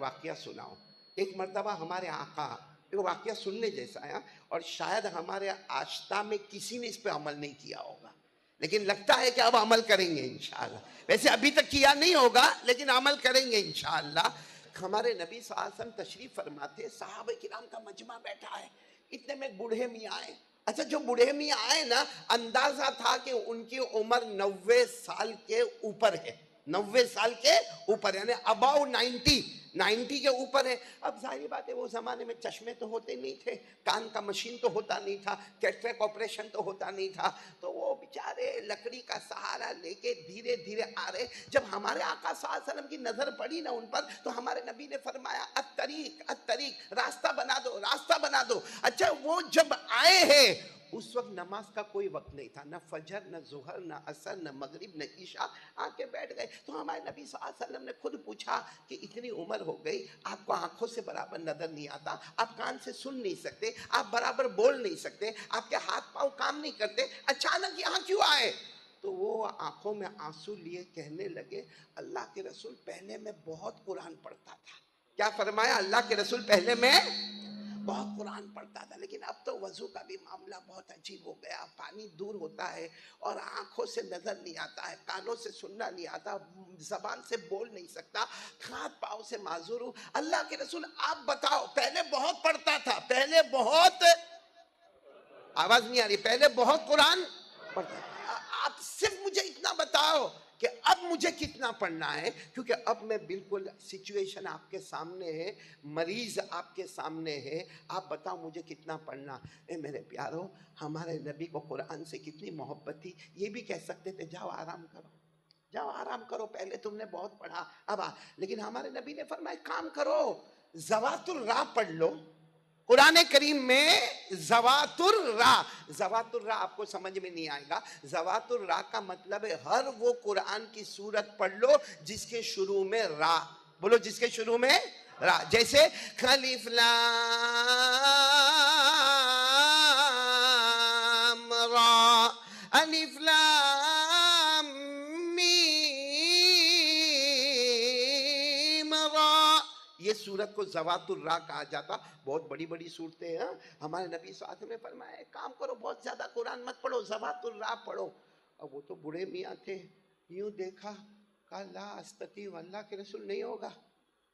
वाकया सुनाऊं। एक मर्तबा हमारे आका, एक वाकया सुनने जैसा है, और शायद हमारे आस्था में किसी ने इस पे अमल नहीं किया होगा, लेकिन लगता है कि अब अमल करेंगे इंशाअल्लाह। वैसे अभी तक किया नहीं होगा, लेकिन अमल करेंगे इंशाअल्लाह। हमारे नबी सल्लल्लाहु अलैहि वसल्लम तशरीफ फरमाते, सहाबा किराम का मजमा बैठा है, इतने में बूढ़े मियाँ आए। अच्छा, जो बूढ़े मियाँ आए ना, अंदाजा था कि उनकी उम्र 90 साल के ऊपर है, 90 साल के ऊपर, यानी अबाउ 90 के ऊपर है। अब जाहिर बात है, वो जमाने में चश्मे तो होते नहीं थे, कान का मशीन तो होता नहीं था, कैटरेक्ट ऑपरेशन तो होता नहीं था, तो वो बेचारे लकड़ी का सहारा लेके धीरे धीरे आ रहे। जब हमारे आका सल्लल्लाहु अलैहि वसल्लम की नजर पड़ी ना उन पर, तो हमारे नबी ने फरमाया अत-तरीक, रास्ता बना दो, रास्ता बना दो। अच्छा, वो जब आए हैं उस वक्त नमाज का कोई वक्त नहीं था, न फजर, न जुहर, न असर, न मगरिब, न ईशा। आके बैठ गए। तो हमारे नबी सल्लल्लाहु अलैहि वसल्लम ने खुद पूछा कि इतनी उम्र हो गई, आपको आंखों से बराबर नजर नहीं आता, आप कान से सुन नहीं सकते, आप बराबर बोल नहीं सकते, आपके हाथ पांव काम नहीं करते, अचानक यहाँ क्यों आए? तो वो आंखों में आंसू लिए कहने लगे, अल्लाह के रसूल, पहले मैं बहुत कुरान पढ़ता था। क्या फरमाया? अल्लाह के रसूल, पहले मैं बहुत कुरान पढ़ता था, लेकिन अब तो वजू का भी मामला बहुत अजीब हो गया, पानी दूर होता है और आंखों से नजर नहीं आता है, कानों से सुनना नहीं आता, जबान से बोल नहीं सकता, हाथ पाँव से माजूर हूँ। अल्लाह के रसूल, आप बताओ, पहले बहुत पढ़ता था, पहले बहुत, आवाज नहीं आ रही, पहले बहुत कुरान पढ़ता था, आप सिर्फ मुझे इतना बताओ कि अब मुझे कितना पढ़ना है, क्योंकि अब मैं बिल्कुल, सिचुएशन आपके सामने है, मरीज आपके सामने है, आप बताओ मुझे कितना पढ़ना है। मेरे प्यारो, हमारे नबी को कुरान से कितनी मोहब्बत थी। ये भी कह सकते थे, जाओ आराम करो, जाओ आराम करो, पहले तुमने बहुत पढ़ा, अब आ। लेकिन हमारे नबी ने फरमाया, काम करो, ज़वातुर राह पढ़ लो। कुरान करीम में ज़वातुर राह आपको समझ में नहीं आएगा। ज़वातुर राह का मतलब है हर वो कुरान की सूरत पढ़ लो जिसके शुरू में रा, बोलो जिसके शुरू में रा। जैसे अलिफ लाम रा, अलिफ लाम मीम रा, ये सूरत को ज़वातुर राह कहा जाता। बहुत बड़ी बड़ी सूरतें हैं। हमारे नबी साथ में फरमाया, काम करो, बहुत ज्यादा कुरान मत पढ़ो, ज़वातुर राह पढ़ो। अब वो तो बूढ़े मियाँ थे, यूं देखा, कहा ला अस्तती, अल्लाह के रसूल नहीं होगा,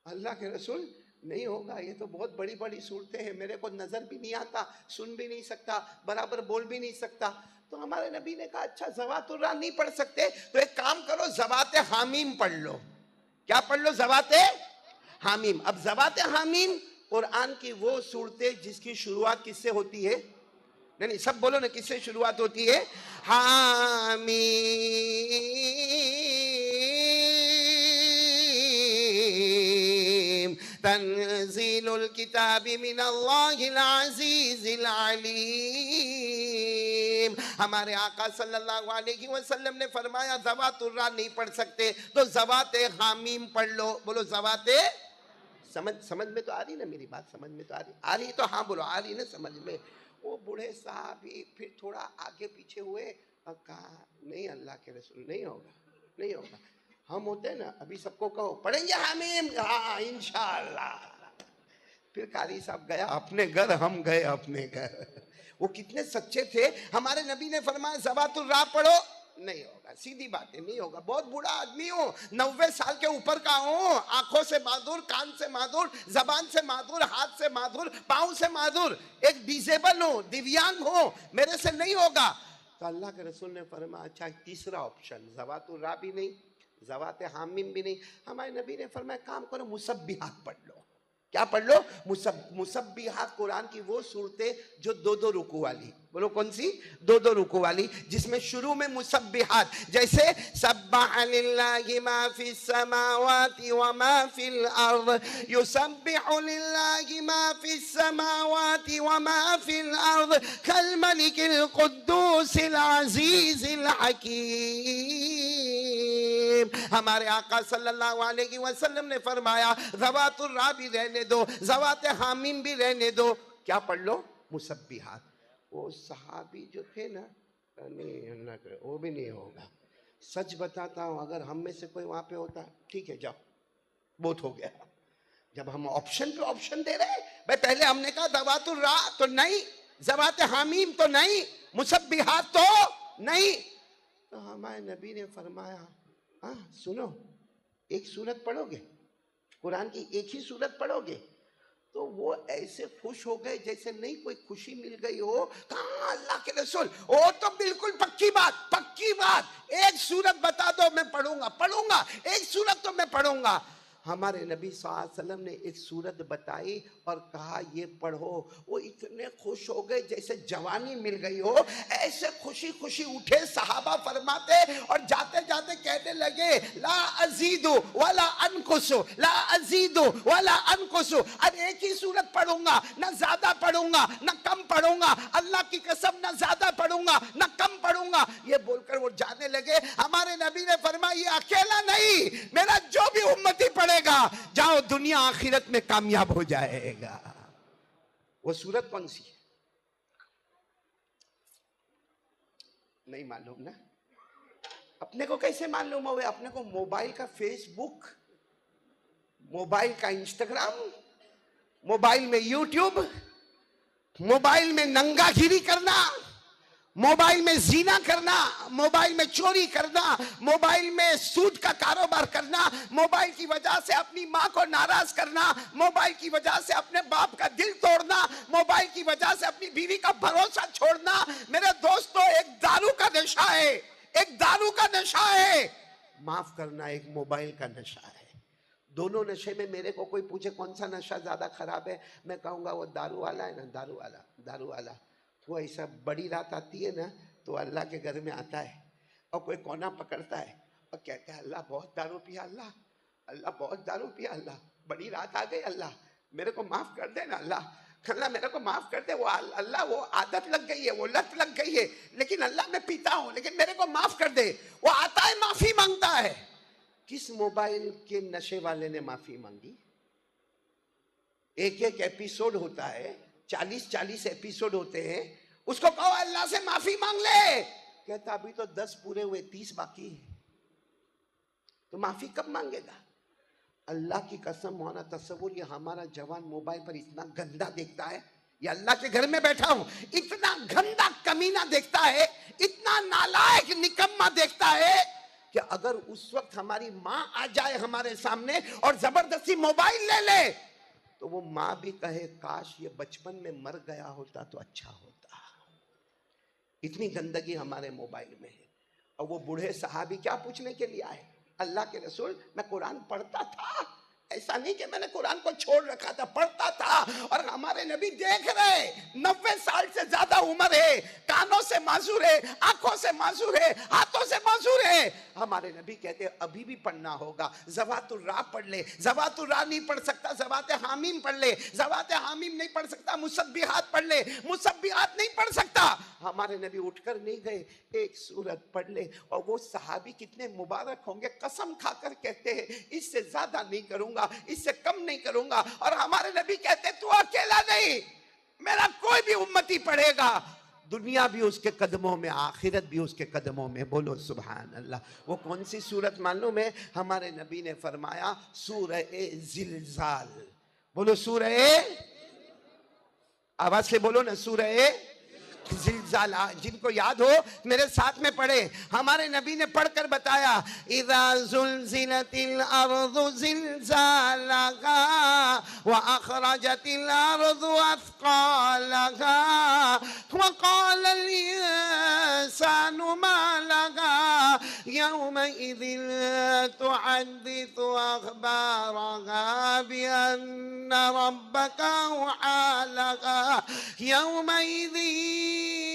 अल्लाह के रसूल नहीं होगा, ये तो बहुत बड़ी बड़ी सूरतें हैं, मेरे को नजर भी नहीं आता, सुन भी नहीं सकता, बराबर बोल भी नहीं सकता। तो हमारे नबी ने कहा, अच्छा ज़वातुर राह नहीं पढ़ सकते, तो एक काम करो, ज़वाते हामीम पढ़ लो। क्या पढ़ लो? ज़वाते हामीम। अब ज़वाते हामीम कुरान की वो सूरतें जिसकी शुरुआत किससे होती है? नहीं नहीं, सब बोलो ना, किससे शुरुआत होती है? हामीम तंजीलुल किताबी मिनल्लाहिल अज़ीज़िल अलीम। हमारे आका सल्लल्लाहु अलैहि वसल्लम ने फरमाया, ज़वातुर राह नहीं पढ़ सकते तो ज़वाते हामीम पढ़ लो। बोलो ज़वाते, समझ में तो आ रही ना मेरी बात? समझ में तो आ रही तो हाँ बोलो, आ रही ना समझ में? वो बूढ़े साहब ही फिर थोड़ा आगे पीछे हुए और कहा, नहीं अल्लाह के रसूल, नहीं होगा, नहीं होगा। हम होते ना, अभी सबको कहो पढ़ेंगे हामीम, हाँ इंशाअल्लाह। फिर कारी साहब गया अपने घर, हम गए अपने घर। वो कितने सच्चे थे। हमारे नबी ने फरमाया, ज़वातुर राह पढ़ो, नहीं होगा, सीधी बात है, नहीं होगा। बहुत बूढ़ा आदमी हूँ, 90 साल के ऊपर का हूँ, आंखों से मादूर, कान से मादूर, जबान से मादूर, हाथ से मादूर, पाँव से मादूर, एक डिसेबल हूँ, दिव्यांग हूँ, मेरे से नहीं होगा। तो अल्लाह के रसूल ने फरमाया, अच्छा तीसरा ऑप्शन, ज़वातुर राह भी नहीं, ज़वाते हामीम भी नहीं। हमारे नबी ने फरमाया, काम करो, मुसब्बिहात पढ़ लो। क्या पढ़ लो? मुसब्बिहात कुरान की वो सूरतें जो दो दो रुकू वाली। बोलो कौन सी? दो दो रुकू वाली, जिसमें शुरू में मुसब्बिहात, जैसे सब्बह लिल्लाहि मा फिस समावाति व मा फिल अर्द, युसब्बिहु लिल्लाहि मा फिस समावाति व मा फिल अर्द, कल मलिकिल कुद्दूसिल अजीजिल हकीम। हमारे आका सल्लल्लाहु अलैहि वसल्लम ने फरमाया, ज़वातुर राह भी रहने दो, ज़वाते हामीम भी रहने दो, क्या पढ़ लो? मुसब्बिहात। वो सहाबी जो थे ना, नहीं ना, वो भी नहीं होगा। सच बताता हूँ, अगर हम में से कोई वहाँ पे होता, ठीक है जाओ, बहुत हो गया, जब हम ऑप्शन पे ऑप्शन दे रहे हैं, भाई पहले हमने कहा दवातुर रा तो नहीं, ज़वात हामीम तो नहीं, मुसब्बिहात तो नहीं, तो हमारे नबी ने फरमाया हाँ सुनो, एक सूरत पढ़ोगे, कुरान की एक ही सूरत पढ़ोगे, तो वो ऐसे खुश हो गए जैसे नहीं कोई खुशी मिल गई हो। कहा अल्लाह के रसूल, वो तो बिल्कुल पक्की बात, पक्की बात, एक सूरत बता दो मैं पढ़ूंगा, पढ़ूंगा, एक सूरत तो मैं पढ़ूंगा। हमारे नबी सल्लल्लाहु अलैहि वसल्लम ने एक सूरत बताई और कहा ये पढ़ो। वो इतने खुश हो गए जैसे जवानी मिल गई हो, ऐसे खुशी खुशी उठे। सहाबा फरमाते और जाते जाते कहने लगे ला अजीदु वाला अनकुसु, ला अजीदु वाला अनकुसु, अब एक ही सूरत पढ़ूंगा, ना ज्यादा पढ़ूंगा ना कम पढ़ूंगा, अल्लाह की कसम ना ज्यादा पढ़ूंगा ना कम पढ़ूंगा। ये बोलकर वो जाने लगे। हमारे नबी ने फरमाया ये अकेला नहीं, मेरा जो भी उम्मती पढ़ेगा जाओ दुनिया आखिरत में कामयाब हो जाएगा। वो सूरत कौन सी है? नहीं मालूम ना? अपने को कैसे मालूम हो? अपने को मोबाइल का फेसबुक, मोबाइल का इंस्टाग्राम, मोबाइल में यूट्यूब, मोबाइल में नंगागिरी करना, मोबाइल में जीना करना, मोबाइल में चोरी करना, मोबाइल में सूद का कारोबार करना, मोबाइल की वजह से अपनी माँ को नाराज करना, मोबाइल की वजह से अपने बाप का दिल तोड़ना, मोबाइल की वजह से अपनी बीवी का भरोसा छोड़ना। मेरे दोस्तों एक दारू का नशा है, एक दारू का नशा है, माफ करना एक मोबाइल का नशा है। दोनों नशे में मेरे को कोई पूछे कौन सा नशा ज्यादा खराब है, मैं कहूंगा वो दारू वाला है ना, दारू वाला, दारू वाला। वो ऐसा बड़ी रात आती है ना तो अल्लाह के घर में आता है और कोई कोना पकड़ता है और कहता है अल्लाह बहुत दारू पिया, अल्लाह अल्लाह बहुत दारू पिया, अल्लाह बड़ी रात आ गई, अल्लाह मेरे को माफ कर दे ना, अल्लाह अल्लाह मेरे को माफ कर दे, वो अल्लाह वो आदत लग गई है, वो लत लग गई है, लेकिन अल्लाह मैं पीता हूं लेकिन मेरे को माफ कर दे। वो आता है माफी मांगता है। किस मोबाइल के नशे वाले ने माफी मांगी? एक एक एपिसोड होता है, 40-40 एपिसोड होते हैं, उसको कहो अल्लाह से माफी मांग ले, कहता अभी तो 10 पूरे हुए, 30 बाकी है, तो माफी कब मांगेगा? अल्लाह की कसम होना तस्वुर, ये हमारा जवान मोबाइल पर इतना गंदा देखता है, ये अल्लाह के घर में बैठा हूं, इतना गंदा कमीना देखता है, इतना नालायक निकम्मा देखता है कि अगर उस वक्त हमारी माँ आ जाए हमारे सामने और जबरदस्ती मोबाइल ले ले तो वो माँ भी कहे काश ये बचपन में मर गया होता तो अच्छा होता। इतनी गंदगी हमारे मोबाइल में है। और वो बूढ़े सहाबी क्या पूछने के लिए आए, अल्लाह के रसूल मैं कुरान पढ़ता था, ऐसा नहीं कि मैंने कुरान को छोड़ रखा था, पढ़ता था। और हमारे नबी देख रहे 90 साल से ज्यादा उम्र है, कानों से माजूर है, आंखों से माजूर है, हाथों से माजूर है। हमारे नबी कहते हैं अभी भी पढ़ना होगा, ज़वातुर रा पढ़ ले। ज़वातुर रा नहीं पढ़ सकता, ज़वात हामीम पढ़ ले। ज़वात हामीम नहीं पढ़ सकता, मुसब्बिहात पढ़ ले। मुसब्बिहात नहीं पढ़ सकता, हमारे नबी उठकर नहीं गए, एक सूरत पढ़ ले। और वो सहाबी कितने मुबारक होंगे, कसम खाकर कहते हैं इससे ज्यादा नहीं करूंगा, इससे कम नहीं करूंगा। और हमारे नबी कहते तू अकेला नहीं, मेरा कोई भी उम्मती पढ़ेगा, दुनिया भी उसके कदमों में, आखिरत भी उसके कदमों में। बोलो सुभान अल्लाह। वो कौन सी सूरत मालूम है? हमारे नबी ने फरमाया सूरह जिलजाल। बोलो सूरह, आवाज से बोलो ना, सूरह जिलजाल। जिनको याद हो मेरे साथ में पढ़े। हमारे नबी ने पढ़कर बताया इज़ा ज़ुलज़िलतिल अर्ज़ु ज़िलज़ालहा व अख़रजतिल अर्ज़ु अथक़ालहा व क़ालल इंसानु मा लहा यौमइज़िन तुहद्दिसु अख़बारहा बिअन्ना रब्बका औहा लहा यौमइज़िन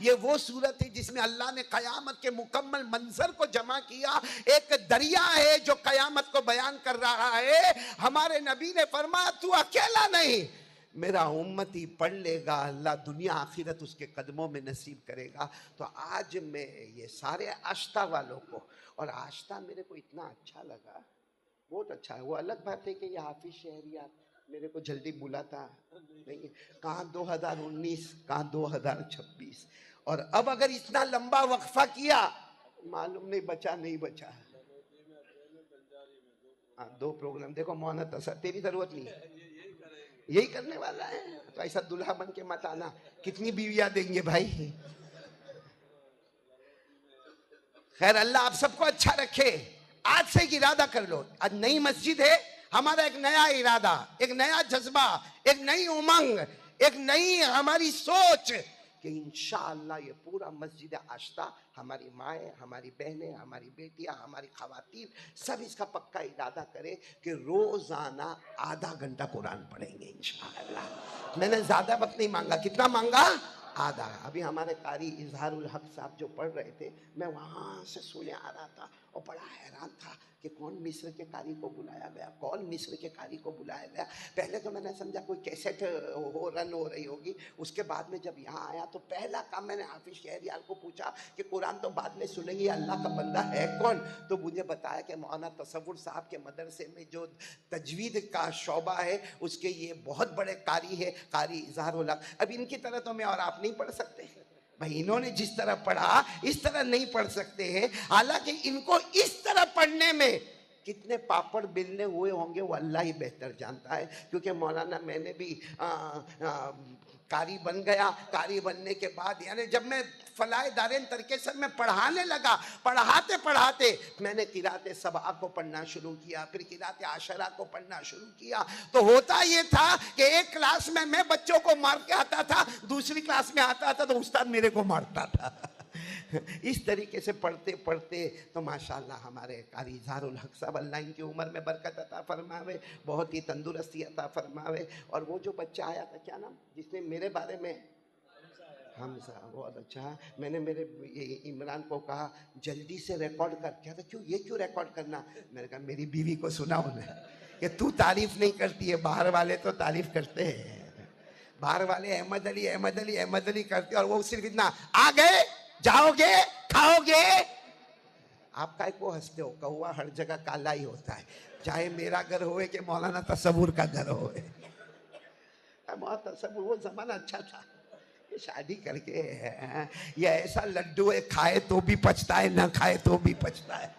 ये वो सूरत है जिसमें अल्लाह ने कयामत के मुकम्मल मंजर को जमा किया। एक दरिया है जो कयामत को बयान कर रहा है। हमारे नबी ने फरमाया तू अकेला नहीं, मेरा उम्मती पढ़ लेगा, अल्लाह दुनिया आखिरत उसके कदमों में नसीब करेगा। तो आज मैं ये सारे आस्था वालों को और आस्था मेरे को इतना अच्छा लगा, बहुत अच्छा है। वो अलग बात है कि ये हाफिज शहरियार मेरे को जल्दी बुलाता नहीं, कहाँ 2019 कहाँ 2026, और अब अगर इतना लंबा वक्फा किया मालूम नहीं बचा नहीं बचा। हाँ 2 प्रोग्राम देखो मोहनत असर, तेरी जरूरत नहीं है, यही करने वाला है। तो ऐसा दूल्हा बन के मत आना, कितनी बीवियां देंगे भाई। खैर अल्लाह आप सबको अच्छा रखे। आज से एक इरादा कर लो, आज नई मस्जिद है, हमारा एक नया इरादा, एक नया जज्बा, एक नई उमंग, एक नई हमारी सोच कि इंशाअल्लाह ये पूरा मस्जिद आस्था, हमारी माएँ, हमारी बहनें, हमारी बेटियां, हमारी खवातीन सब इसका पक्का इरादा करें कि रोजाना आधा घंटा कुरान पढ़ेंगे इंशाअल्लाह। मैंने ज्यादा वक्त नहीं मांगा, कितना मांगा? आधा। अभी हमारे कारी इजहारुल हक साहब जो पढ़ रहे थे, मैं वहाँ से सुने आ रहा था और बड़ा हैरान था कि कौन मिस्र के कारी को बुलाया गया, कौन मिस्र के कारी को बुलाया गया। पहले तो मैंने समझा कोई कैसेट रन हो रही होगी। उसके बाद में जब यहाँ आया तो पहला काम मैंने हाफिज शहरियार को पूछा कि कुरान तो बाद में सुनेंगे, अल्लाह का बंदा है कौन? तो मुझे बताया कि मौलाना तसव्वुर साहब के मदरसे में जो तजवीद का शोबा है उसके ये बहुत बड़े कारी है, कारी इजहारुल हक। अब इनकी तरह तो मैं और आप नहीं पढ़ सकते भाई, इन्होंने जिस तरह पढ़ा इस तरह नहीं पढ़ सकते हैं। हालांकि इनको इस तरह पढ़ने में कितने पापड़ बेलने हुए होंगे वो अल्लाह ही बेहतर जानता है। क्योंकि मौलाना मैंने भी कारी बन गया। कारी बनने के बाद यानी जब मैं फलाए दारेन तरीके में पढ़ाने लगा, पढ़ाते पढ़ाते मैंने किराते सबा को पढ़ना शुरू किया, फिर किराते आशरा को पढ़ना शुरू किया। तो होता ये था कि एक क्लास में मैं बच्चों को मार के आता था, दूसरी क्लास में आता था तो उस्ताद मेरे को मारता था। इस तरीके से पढ़ते पढ़ते तो माशाल्लाह हमारे कारी इजहारुल हक साहब, अल्लाह इनकी उम्र में बरकत अता फरमावे, बहुत ही तंदुरुस्ती अता फरमावे। और वो जो बच्चा आया था, क्या नाम, जिसने मेरे बारे में, हमजा, बहुत अच्छा। मैंने मेरे इमरान को कहा जल्दी से रिकॉर्ड कर। क्या था, क्यों ये क्यों रिकॉर्ड करना? मैंने कहा मेरी बीवी को सुनाओ ना कि तू तारीफ नहीं करती है, बाहर वाले तो तारीफ करते हैं। बाहर वाले अहमद अली अहमद अली अहमद अली करते और वो सिर्फ इतना, आ गए, जाओगे, खाओगे। आप काय को हंसते हो? कौवा हर जगह काला ही होता है, चाहे मेरा घर होए कि मौलाना तसव्वुर का घर होए। मौलाना तसव्वुर वो जमाना अच्छा था, ये शादी करके ये ऐसा लड्डू है, खाए तो भी पछता है, ना खाए तो भी पछता है।